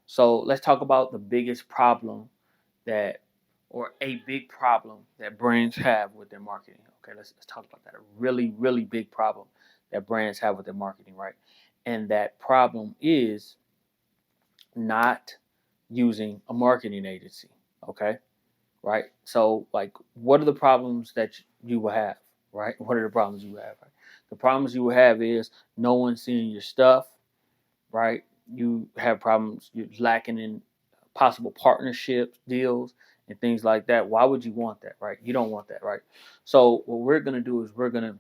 So let's talk about the biggest problem that, or a big problem that brands have with their marketing. Okay, let's talk about that. A really, really big problem that brands have with their marketing, right? And that problem is not using a marketing agency. Okay, right? So, like, what are the problems that you will have, right? What are the problems you have? Right? The problems you will have is no one seeing your stuff, right? You have problems, you're lacking in possible partnerships, deals, and things like that. Why would you want that, right? You don't want that, right? So, what we're going to do is we're going to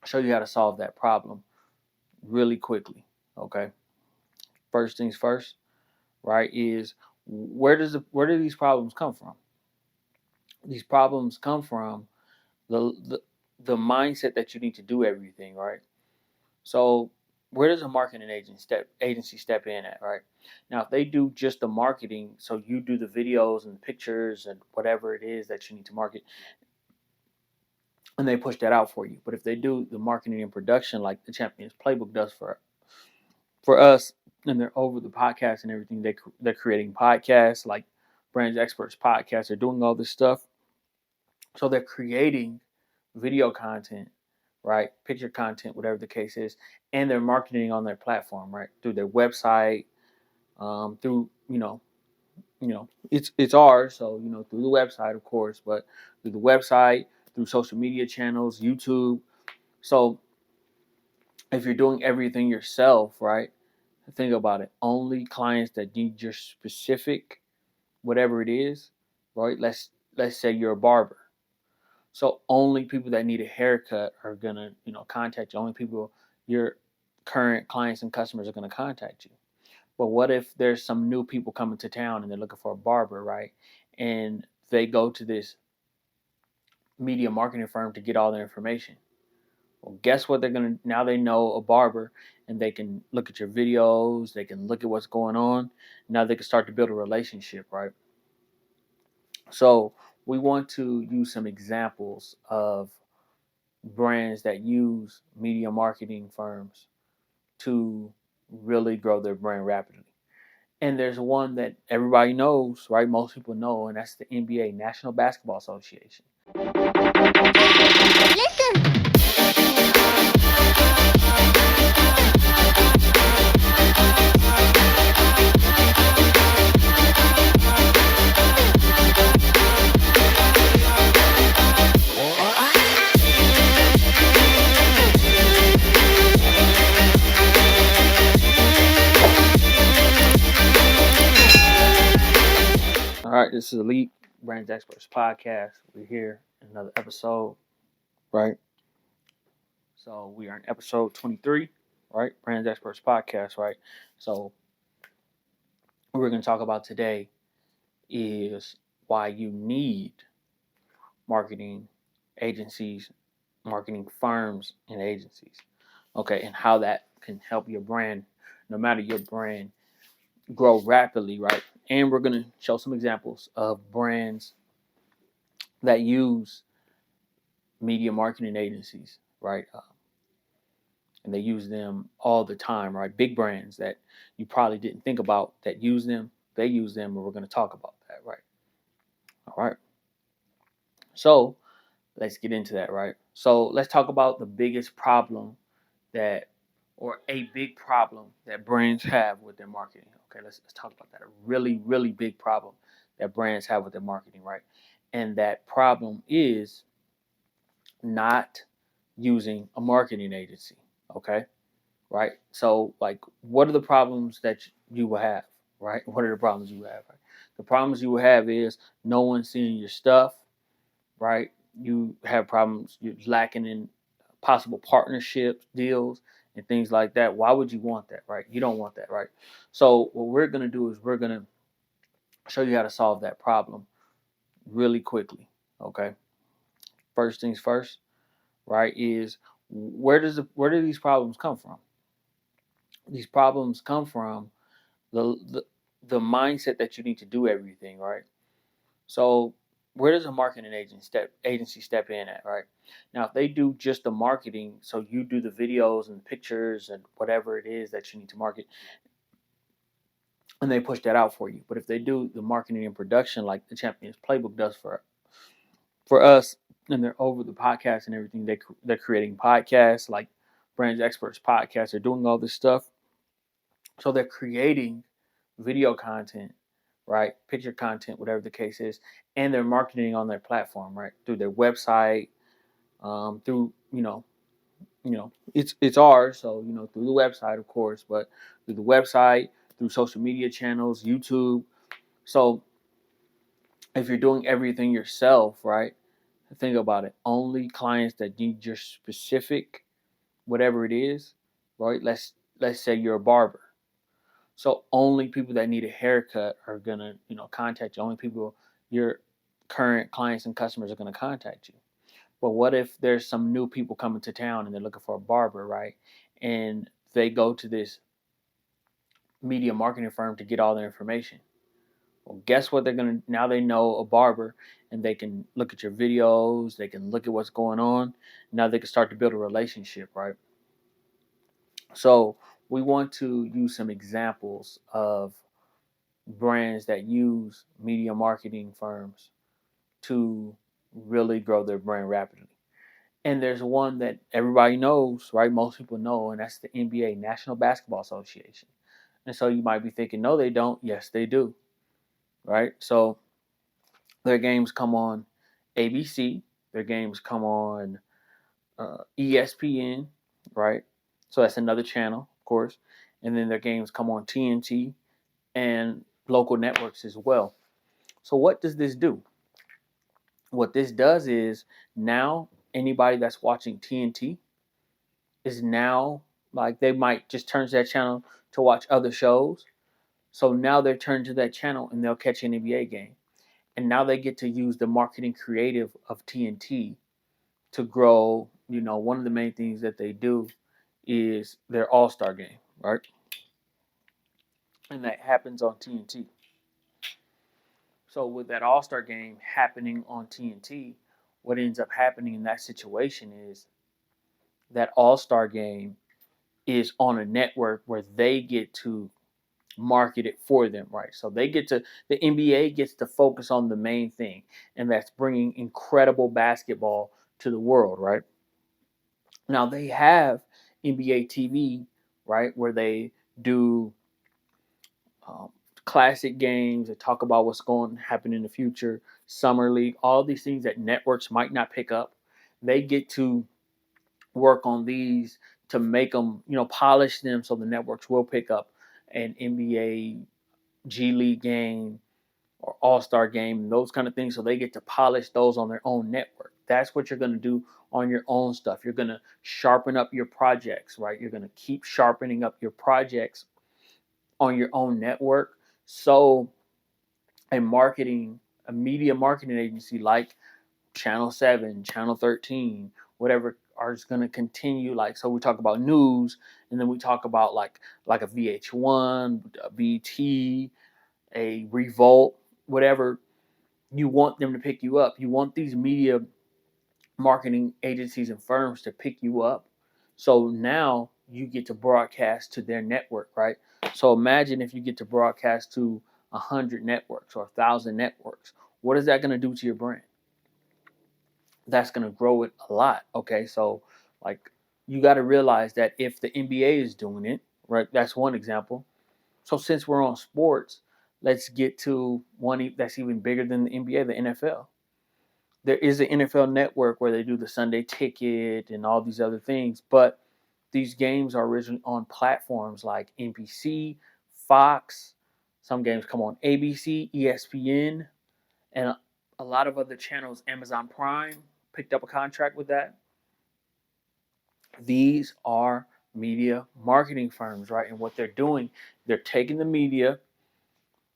show you how to solve that problem really quickly, okay? First things first, right, is where do these problems come from? These problems come from the, the the mindset that you need to do everything, right? So where does a marketing agency step in at, right? Now, if they do just the marketing, so you do the videos and pictures and whatever it is that you need to market, and they push that out for you. But if they do the marketing and production, like the Champions Playbook does for us, and they're over the podcast and everything, they're creating podcasts like Brands Experts podcast. They're doing all this stuff, so they're creating video content, right? Picture content, whatever the case is, and they're marketing on their platform, right? Through their website, through it's ours, so through the website, of course, but through the website, through social media channels, YouTube. So if you're doing everything yourself, right? Think about it. Only clients that need your specific whatever it is, right? Let's say you're a barber. So only people that need a haircut are gonna, contact you. Only people your current clients and customers are gonna contact you. But what if there's some new people coming to town and they're looking for a barber, right? And they go to this media marketing firm to get all their information. Well, guess what? They're gonna now they know a barber and they can look at your videos, they can look at what's going on. Now they can start to build a relationship, right? So we want to use some examples of brands that use media marketing firms to really grow their brand rapidly. And there's one that everybody knows, right? Most people know, and that's the NBA, National Basketball Association. Listen. All right, this is Elite Brands Experts Podcast. We're here in another episode, right? So we are in episode 23, right? Brands Experts Podcast, right? So what we're going to talk about today is why you need marketing agencies, marketing firms, and agencies. Okay, and how that can help your brand, no matter your brand, grow rapidly, right? And we're going to show some examples of brands that use media marketing agencies, right? And they use them all the time, right? Big brands that you probably didn't think about that use them, they use them, and we're going to talk about that, right? All right. So let's get into that, right? So let's talk about the biggest problem that, or a big problem that brands have with their marketing. Okay, let's talk about that. A really, really big problem that brands have with their marketing, right? And that problem is not using a marketing agency. Okay, right? So, like, what are the problems that you will have, right? What are the problems you have? Right? The problems you will have is no one seeing your stuff, right? You have problems, you're lacking in possible partnerships, deals, and things like that. Why would you want that, right? You don't want that, right? So, what we're going to do is we're going to show you how to solve that problem really quickly, okay? First things first, right, is where do these problems come from? These problems come from the, the the mindset that you need to do everything, right? So where does a marketing agency step in at, right? Now, if they do just the marketing, so you do the videos and pictures and whatever it is that you need to market, and they push that out for you. But if they do the marketing and production like the Champions Playbook does for us, and they're over the podcast and everything, they're creating podcasts like Brands Experts Podcast. They're doing all this stuff, so they're creating video content, right? Picture content, whatever the case is, and they're marketing on their platform, right? Through their website, through it's ours, so through the website, of course, but through the website, through social media channels, YouTube. So if you're doing everything yourself, right? Think about it. Only clients that need your specific whatever it is, right? Let's say you're a barber. So only people that need a haircut are gonna, contact you. Only people your current clients and customers are gonna contact you. But what if there's some new people coming to town and they're looking for a barber, right? And they go to this media marketing firm to get all their information. Well, guess what? Now they know a barber, and they can look at your videos, they can look at what's going on. Now they can start to build a relationship, right? So we want to use some examples of brands that use media marketing firms to really grow their brand rapidly. And there's one that everybody knows, right? Most people know, and that's the NBA, National Basketball Association. And so you might be thinking, no, they don't. Yes, they do, right? So their games come on ABC, their games come on ESPN, right? So that's another channel, of course. And then their games come on TNT and local networks as well. So what does this do? What this does is now anybody that's watching TNT is now like they might just turn to that channel to watch other shows. So now they're turned to that channel and they'll catch an NBA game. And now they get to use the marketing creative of TNT to grow. One of the main things that they do is their All-Star game, right? And that happens on TNT. So with that All-Star game happening on TNT, what ends up happening in that situation is that All-Star game is on a network where they get to market it for them, right? So the NBA gets to focus on the main thing, and that's bringing incredible basketball to the world, right? Now they have NBA TV, right, where they do um, classic games. They talk about what's going to happen in the future, summer league, all these things that networks might not pick up. They get to work on these to make them, polish them so the networks will pick up an NBA G League game or All-Star game and those kind of things. So they get to polish those on their own network. That's what you're going to do on your own stuff. You're going to sharpen up your projects, right? You're going to keep sharpening up your projects on your own network. So a media marketing agency like Channel 7, Channel 13, whatever are just going to continue. Like, so we talk about news, and then we talk about like a VH1, a BT, a Revolt, whatever. You want them to pick you up. You want these media marketing agencies and firms to pick you up. So now you get to broadcast to their network, right? So imagine if you get to broadcast to 100 networks or 1,000 networks. What is that going to do to your brand? That's going to grow it a lot. Okay, so like you got to realize that if the NBA is doing it, right? That's one example. So since we're on sports, let's get to one that's even bigger than the NBA, the NFL. There is an NFL network where they do the Sunday Ticket and all these other things, but these games are originally on platforms like NBC, Fox. Some games come on ABC, ESPN, and a lot of other channels. Amazon Prime picked up a contract with that. These are media marketing firms, right? And what they're doing, they're taking the media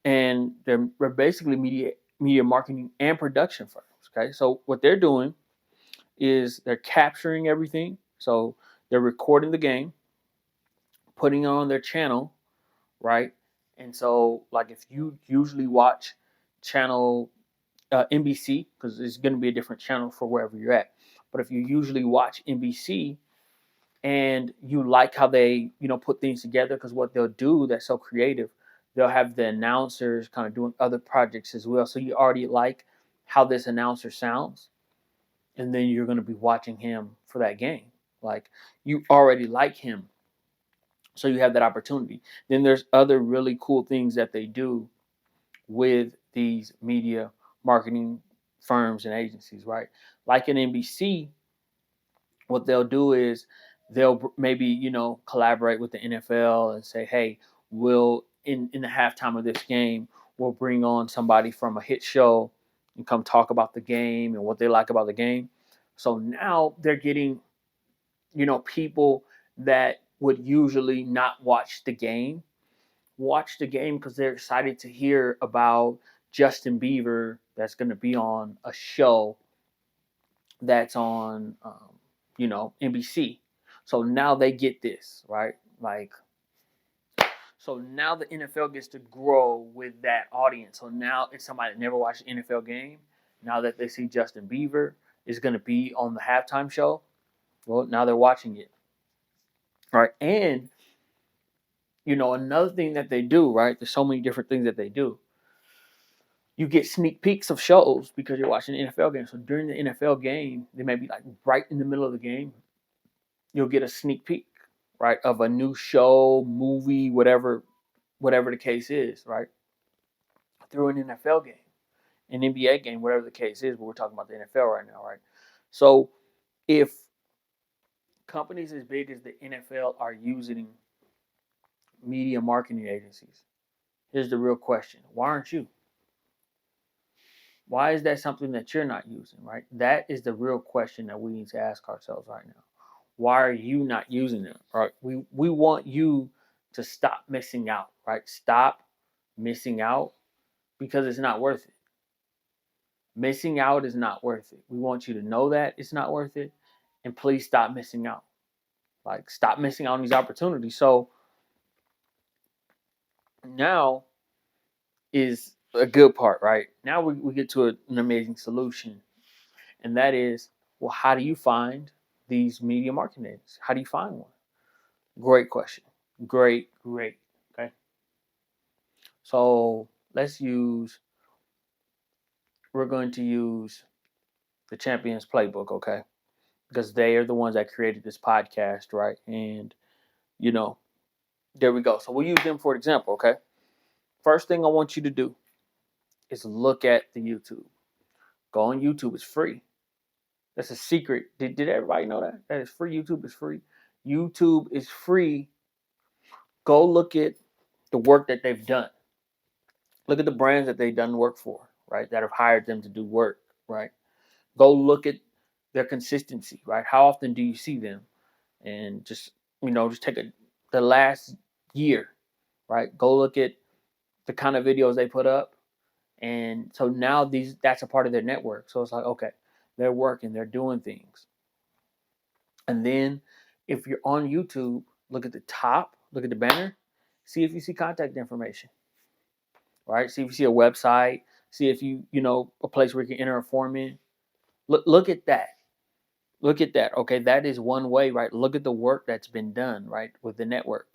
and they're basically media marketing and production firms. Okay, so what they're doing is they're capturing everything. So they're recording the game, putting it on their channel, right? And so, like, if you usually watch channel NBC, because it's going to be a different channel for wherever you're at, but if you usually watch NBC and you like how they, put things together, because what they'll do that's so creative, they'll have the announcers kind of doing other projects as well. So you already like how this announcer sounds, and then you're going to be watching him for that game. Like you already like him, so you have that opportunity. Then there's other really cool things that they do with these media marketing firms and agencies, right? Like in NBC, what they'll do is they'll maybe collaborate with the NFL and say, hey, we'll in the halftime of this game, we'll bring on somebody from a hit show and come talk about the game and what they like about the game. So now they're getting people that would usually not watch the game because they're excited to hear about Justin Bieber that's going to be on a show that's on NBC. So now they get this, right? Like, so now the NFL gets to grow with that audience. So now it's somebody that never watched an NFL game. Now that they see Justin Bieber is going to be on the halftime show, well, now they're watching it, right? And another thing that they do, right? There's so many different things that they do. You get sneak peeks of shows because you're watching the NFL game. So during the NFL game, they may be like right in the middle of the game. You'll get a sneak peek, right, of a new show, movie, whatever the case is, right? Through an NFL game, an NBA game, whatever the case is. But we're talking about the NFL right now, right? So if companies as big as the NFL are using media marketing agencies, here's the real question: why aren't you? Why is that something that you're not using, right? That is the real question that we need to ask ourselves right now. Why are you not using it, right? We want you to stop missing out, right? Stop missing out because it's not worth it. Missing out is not worth it. We want you to know that it's not worth it, and please stop missing out. Like, stop missing out on these opportunities. So now is a good part, right? Now we get to an amazing solution. And that is, well, how do you find these media marketing agencies? How do you find one? Great question. Great. Okay. So we're going to use the Champions Playbook, okay? Because they are the ones that created this podcast, right? And, there we go. So we'll use them for an example, okay? First thing I want you to do is look at the YouTube. Go on YouTube. It's free. That's a secret. Did everybody know that? That is free. YouTube is free. YouTube is free. Go look at the work that they've done. Look at the brands that they've done work for, right? That have hired them to do work, right? Go look at their consistency, right? How often do you see them? And just take the last year, right? Go look at the kind of videos they put up. And so now that's a part of their network. So it's like, okay, they're working, they're doing things. And then if you're on YouTube, look at the top, look at the banner, see if you see contact information, right? See if you see a website, see if a place where you can enter a form in. Look at that. Look at that. Okay, that is one way, right? Look at the work that's been done, right, with the network,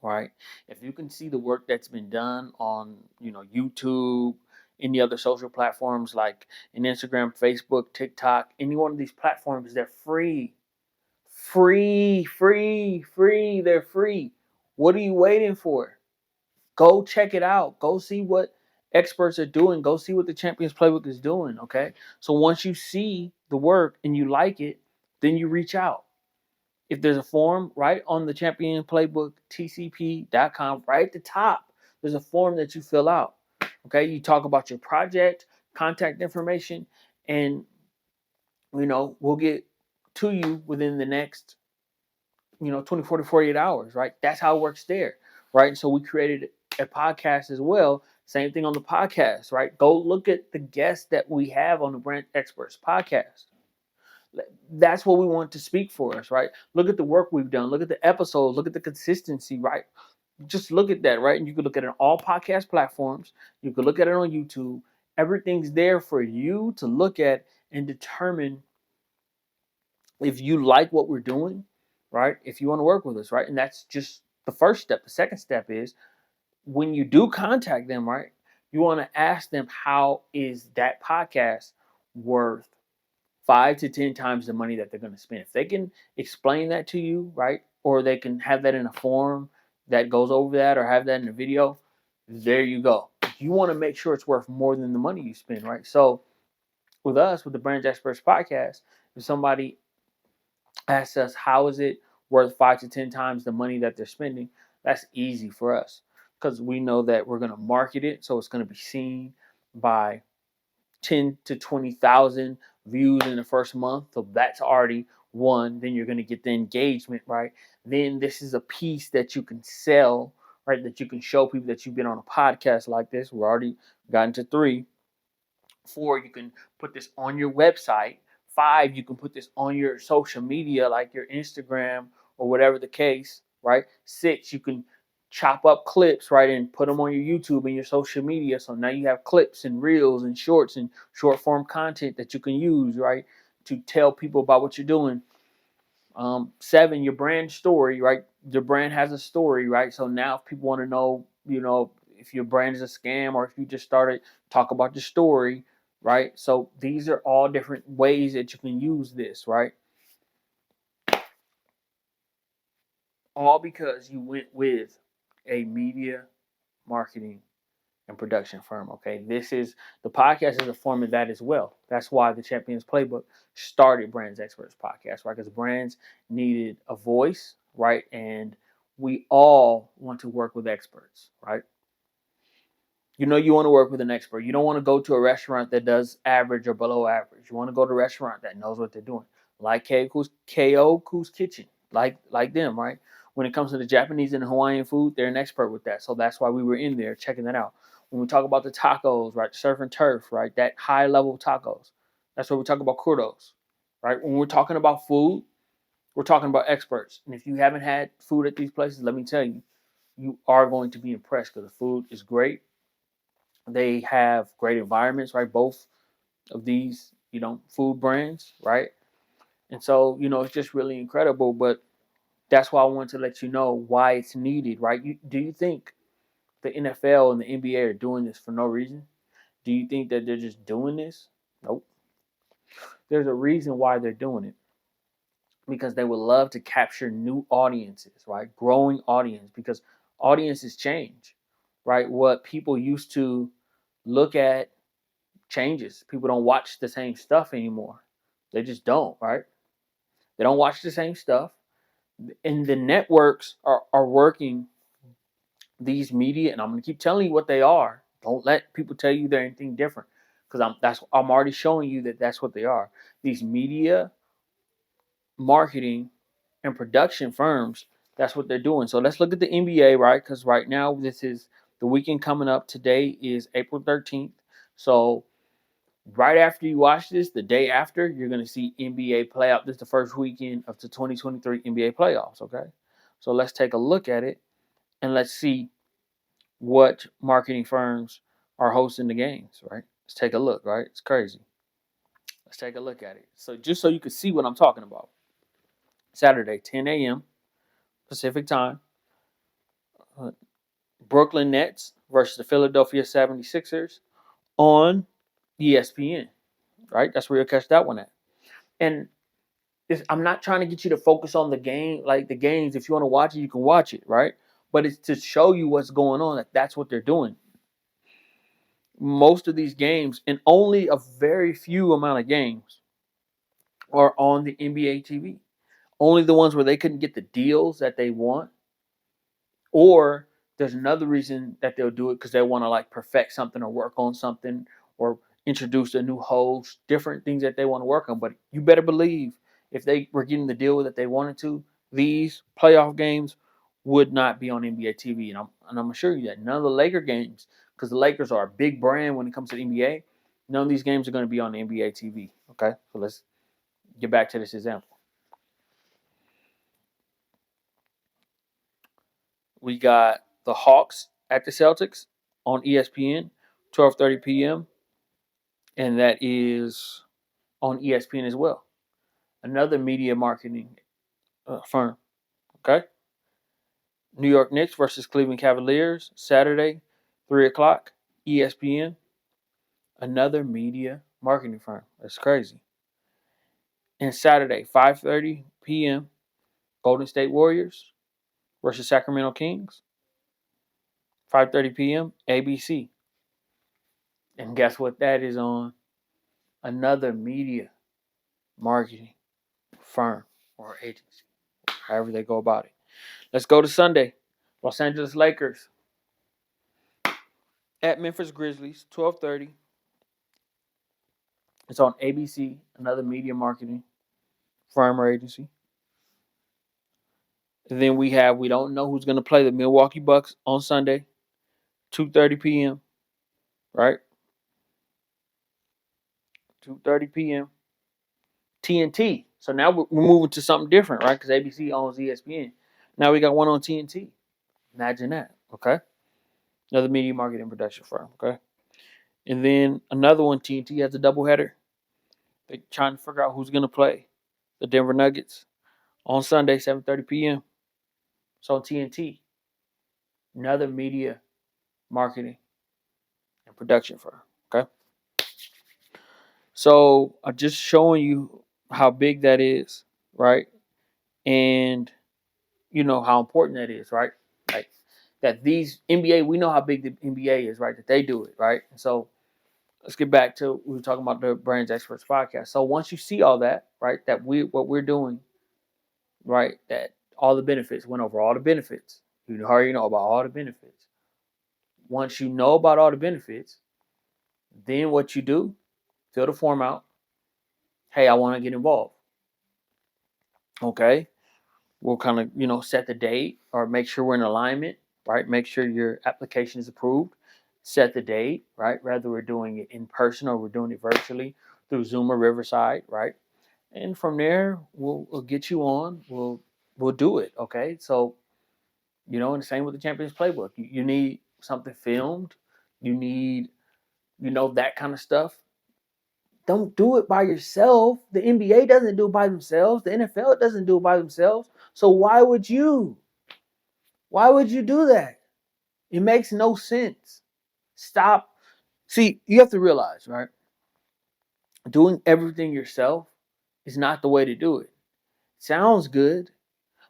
right? If you can see the work that's been done on, YouTube, any other social platforms like in Instagram, Facebook, TikTok, any one of these platforms, they're free. Free. They're free. What are you waiting for? Go check it out. Go see what experts are doing. Go see what the Champions Playbook is doing, okay? So once you see the work and you like it, then you reach out. If there's a form right on the Champion Playbook, tcp.com, right at the top, there's a form that you fill out, okay? You talk about your project, contact information, and, we'll get to you within the next 24 to 48 hours, right? That's how it works there, right? And so we created a podcast as well. Same thing on the podcast, right? Go look at the guests that we have on the Brand Experts podcast. That's what we want to speak for us, right? Look at the work we've done. Look at the episodes. Look at the consistency, right? Just look at that, right? And you can look at it on all podcast platforms. You can look at it on YouTube. Everything's there for you to look at and determine if you like what we're doing, right? If you want to work with us, right? And that's just the first step. The second step is when you do contact them, right, you want to ask them, how is that podcast worth 5 to 10 times the money that they're going to spend? If they can explain that to you, right, or they can have that in a forum that goes over that, or have that in a video, there you go. You want to make sure it's worth more than the money you spend, right? So with us, with the Brands Experts podcast, if somebody asks us, how is it worth 5 to 10 times the money that they're spending, that's easy for us, because we know that we're going to market it, so it's going to be seen by 10 to 20,000 views in the first month. So that's already one. Then you're going to get the engagement, right? Then this is a piece that you can sell, right? That you can show people that you've been on a podcast like this. We're already gotten to 3. 4, you can put this on your website. 5, you can put this on your social media, like your Instagram or whatever the case, right? 6, you can chop up clips, right, and put them on your YouTube and your social media. So now you have clips and reels and shorts and short form content that you can use, right, to tell people about what you're doing. 7, your brand story, right? Your brand has a story, right? So now if people want to know, if your brand is a scam, or if you just started, talk about your story, right? So these are all different ways that you can use this, right? All because you went with a media marketing and production firm. Okay, the podcast is a form of that as well. That's why the Champions Playbook started Brands Experts podcast, right? Because brands needed a voice, right? And we all want to work with experts, right? You want to work with an expert. You don't want to go to a restaurant that does average or below average. You want to go to a restaurant that knows what they're doing, like Kyoku's Kitchen, like them, right? When it comes to the Japanese and the Hawaiian food, they're an expert with that. So that's why we were in there checking that out. When we talk about the tacos, right, surf and turf, right, that high level tacos, that's what we talk about, kudos, right? When we're talking about food, we're talking about experts. And if you haven't had food at these places, let me tell you, you are going to be impressed, because the food is great. They have great environments, right? Both of these, food brands, right? And so, it's just really incredible. But that's why I wanted to let you know why it's needed, right? Do you think the NFL and the NBA are doing this for no reason? Do you think that they're just doing this? Nope. There's a reason why they're doing it, because they would love to capture new audiences, right? Growing audience, because audiences change, right? What people used to look at changes. People don't watch the same stuff anymore. They just don't, right? They don't watch the same stuff. And the networks are working these media, and I'm gonna keep telling you what they are. Don't let people tell you they're anything different, because I'm already showing you that that's what they are. These media, marketing, and production firms, that's what they're doing. So let's look at the NBA, right? Because right now this is the weekend coming up. Today is April 13th. So right after you watch this, the day after, you're going to see NBA playoff. This is the first weekend of the 2023 NBA playoffs, okay? So let's take a look at it, and let's see what marketing firms are hosting the games, right? Let's take a look, right? It's crazy. Let's take a look at it. So just so you can see what I'm talking about. Saturday, 10 a.m. Pacific time. Brooklyn Nets versus the Philadelphia 76ers on ESPN, right? That's where you'll catch that one at. And I'm not trying to get you to focus on the game, like the games. If you want to watch it, you can watch it, right? But it's to show you what's going on. That's what they're doing. Most of these games, and only a very few amount of games, are on the NBA TV. Only the ones where they couldn't get the deals that they want, or there's another reason that they'll do it, because they want to like perfect something or work on something or introduce a new host, different things that they want to work on. But you better believe, if they were getting the deal that they wanted to, these playoff games would not be on NBA TV. And I'm going to assure you that none of the Laker games, because the Lakers are a big brand when it comes to the NBA, none of these games are going to be on the NBA TV. Okay, so let's get back to this example. We got the Hawks at the Celtics on ESPN, 12:30 p.m., and that is on ESPN as well. Another media marketing firm. Okay. New York Knicks versus Cleveland Cavaliers, Saturday, 3 o'clock, ESPN. Another media marketing firm. That's crazy. And Saturday, 5:30 p.m., Golden State Warriors versus Sacramento Kings, 5:30 p.m., ABC. And guess what that is on? Another media marketing firm or agency, however they go about it. Let's go to Sunday. Los Angeles Lakers at Memphis Grizzlies, 12:30. It's on ABC, another media marketing firm or agency. And then we don't know who's going to play the Milwaukee Bucks on Sunday, 2:30 p.m., right? 2:30 p.m. TNT. So now we're moving to something different, right? Because ABC owns ESPN. Now we got one on TNT. Imagine that, okay? Another media marketing production firm, okay? And then another one, TNT has a doubleheader. They're trying to figure out who's going to play the Denver Nuggets on Sunday, 7:30 p.m. So on TNT, another media marketing and production firm, okay? So I'm just showing you how big that is, right? And you know how important that is, right? Like that these NBA, we know how big the NBA is, right? That they do it, right? And so let's get back to we were talking about the Brands Experts podcast. So once you see all that, right, that what we're doing, right, that all the benefits went over all the benefits. You already know about all the benefits. Once you know about all the benefits, then what you do, fill the form out. Hey, I want to get involved. Okay, we'll kind of set the date or make sure we're in alignment, right? Make sure your application is approved. Set the date, right? Whether we're doing it in person or we're doing it virtually through Zoom or Riverside, right? And from there, we'll get you on. We'll do it. Okay, so and the same with the Champions Playbook. You need something filmed. You need that kind of stuff. Don't do it by yourself. The NBA doesn't do it by themselves. The NFL doesn't do it by themselves. So why would you? Why would you do that? It makes no sense. Stop. See, you have to realize, right? Doing everything yourself is not the way to do it. Sounds good,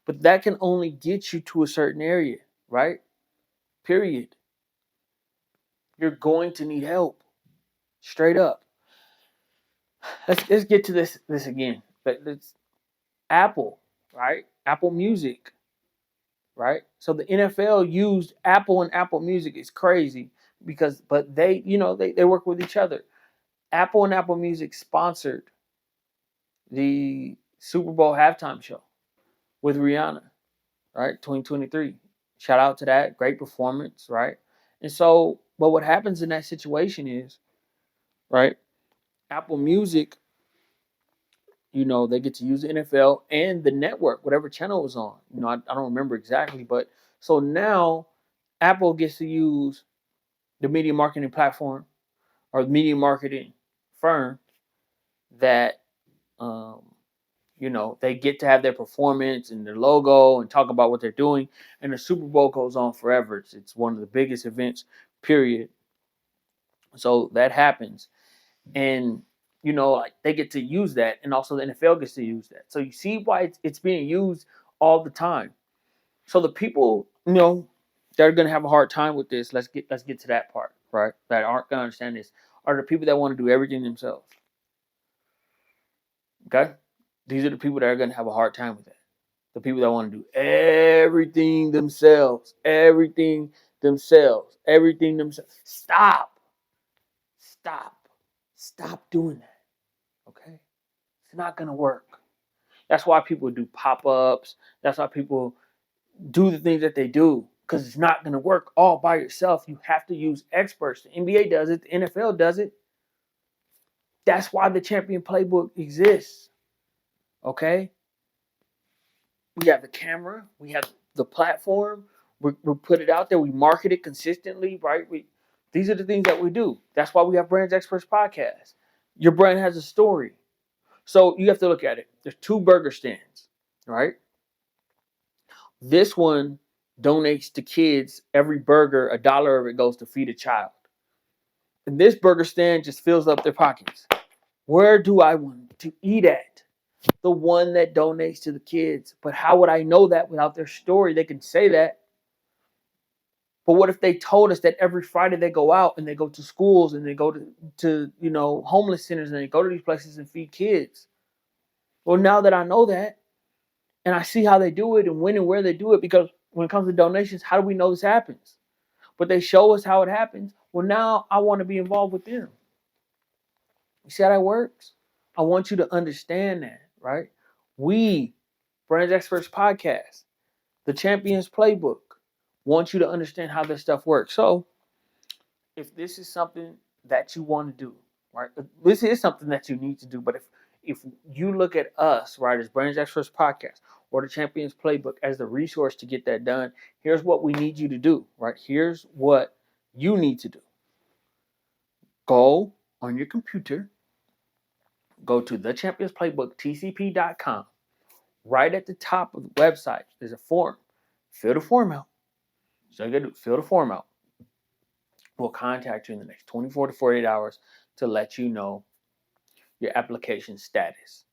but that can only get you to a certain area, right? Period. You're going to need help. Straight up. Let's get to this again. Let's Apple, right? Apple Music, right? So the NFL used Apple and Apple Music. It's crazy but they work with each other. Apple and Apple Music sponsored the Super Bowl halftime show with Rihanna, right? 2023. Shout out to that. Great performance, right? And so, but what happens in that situation is, right? Apple Music, they get to use the NFL and the network, whatever channel it was on. I don't remember exactly, but so now Apple gets to use the media marketing platform or media marketing firm that they get to have their performance and their logo and talk about what they're doing. And the Super Bowl goes on forever. It's one of the biggest events, period. So that happens. And, like they get to use that. And also the NFL gets to use that. So you see why it's being used all the time. So the people, that are going to have a hard time with this, let's get to that part, right? That aren't going to understand this are the people that want to do everything themselves. Okay? These are the people that are going to have a hard time with that. The people that want to do everything themselves. Stop doing that. Okay? It's not going to work. That's why people do pop-ups. That's why people do the things that they do, because it's not going to work all by yourself. You have to use experts. The NBA does it. The NFL does it. That's why the Champion Playbook exists. Okay? We have the camera. We have the platform. We put it out there. We market it consistently, right? These are the things that we do. That's why we have Brands Experts Podcast. Your brand has a story. So you have to look at it. There's two burger stands, right? This one donates to kids every burger, $1 of it goes to feed a child. And this burger stand just fills up their pockets. Where do I want to eat at? The one that donates to the kids. But how would I know that without their story? They can say that. But what if they told us that every Friday they go out and they go to schools and they go to homeless centers and they go to these places and feed kids? Well, now that I know that and I see how they do it and when and where they do it, because when it comes to donations, how do we know this happens? But they show us how it happens. Well, now I want to be involved with them. You see how that works? I want you to understand that, right? We, Brands Experts Podcast, the Champions Playbook, want you to understand how this stuff works. So, if this is something that you want to do, right? This is something that you need to do. But if you look at us, right, as Brands Experts Podcast or the Champions Playbook as the resource to get that done, here's what we need you to do, right? Here's what you need to do. Go on your computer, go to the Champions Playbook, tcp.com. Right at the top of the website, there's a form. Fill the form out. So you got to fill the form out. We'll contact you in the next 24 to 48 hours to let you know your application status.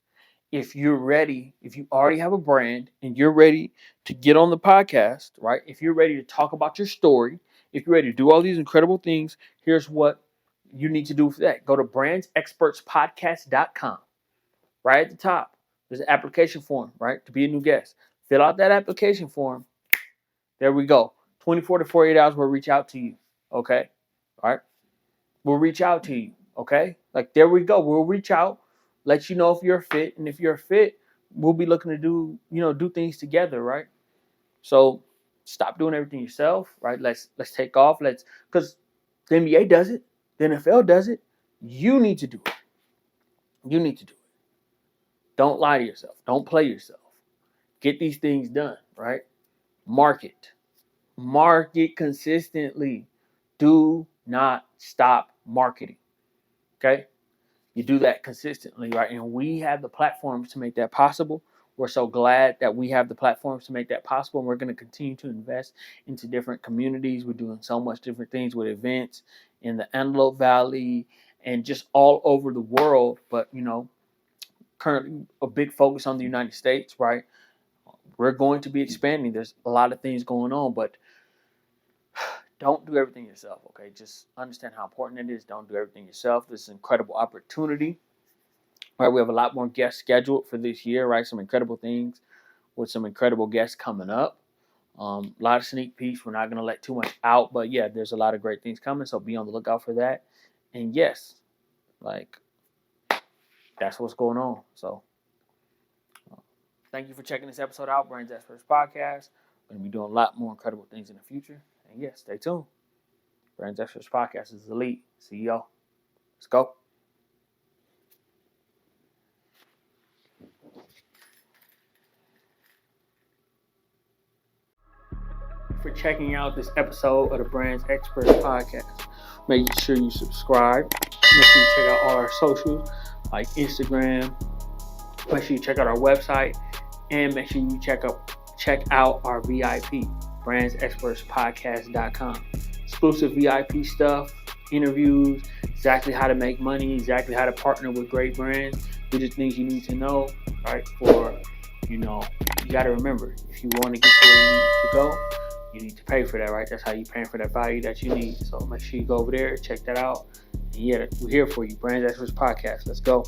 If you're ready, if you already have a brand and you're ready to get on the podcast, right? If you're ready to talk about your story, if you're ready to do all these incredible things, here's what you need to do for that. Go to brandsexpertspodcast.com. Right at the top, there's an application form, right, to be a new guest. Fill out that application form. There we go. 24 to 48 hours, we'll reach out to you. Okay? All right? We'll reach out to you. Okay? Like, there we go. We'll reach out, let you know if you're a fit. And if you're a fit, we'll be looking to do things together, right? So stop doing everything yourself, right? Let's take off. Because the NBA does it. The NFL does it. You need to do it. You need to do it. Don't lie to yourself. Don't play yourself. Get these things done, right? Market. Market consistently. Do not stop marketing. Okay? You do that consistently, right? And we have the platforms to make that possible. We're so glad that we have the platforms to make that possible. And we're going to continue to invest into different communities. We're doing so much different things with events in the Antelope Valley and just all over the world. But, currently a big focus on the United States, right? We're going to be expanding. There's a lot of things going on, but don't do everything yourself, okay? Just understand how important it is. Don't do everything yourself. This is an incredible opportunity, right? We have a lot more guests scheduled for this year, right? Some incredible things with some incredible guests coming up. A lot of sneak peeks. We're not going to let too much out, but yeah, there's a lot of great things coming, so be on the lookout for that. And yes, that's what's going on. So thank you for checking this episode out, Brands Experts Podcast. We're going to be doing a lot more incredible things in the future. And yes, stay tuned. Brands Experts Podcast is elite. See y'all. Let's go. For checking out this episode of the Brands Experts Podcast. Make sure you subscribe. Make sure you check out all our socials like Instagram. Make sure you check out our website. And make sure you check out our VIP, brandsexpertspodcast.com. Exclusive VIP stuff, interviews, exactly how to make money, exactly how to partner with great brands. These are things you need to know, right? You got to remember, if you want to get to where you need to go, you need to pay for that, right? That's how you pay for that value that you need. So make sure you go over there, check that out. And yeah, we're here for you. Brands Experts Podcast. Let's go.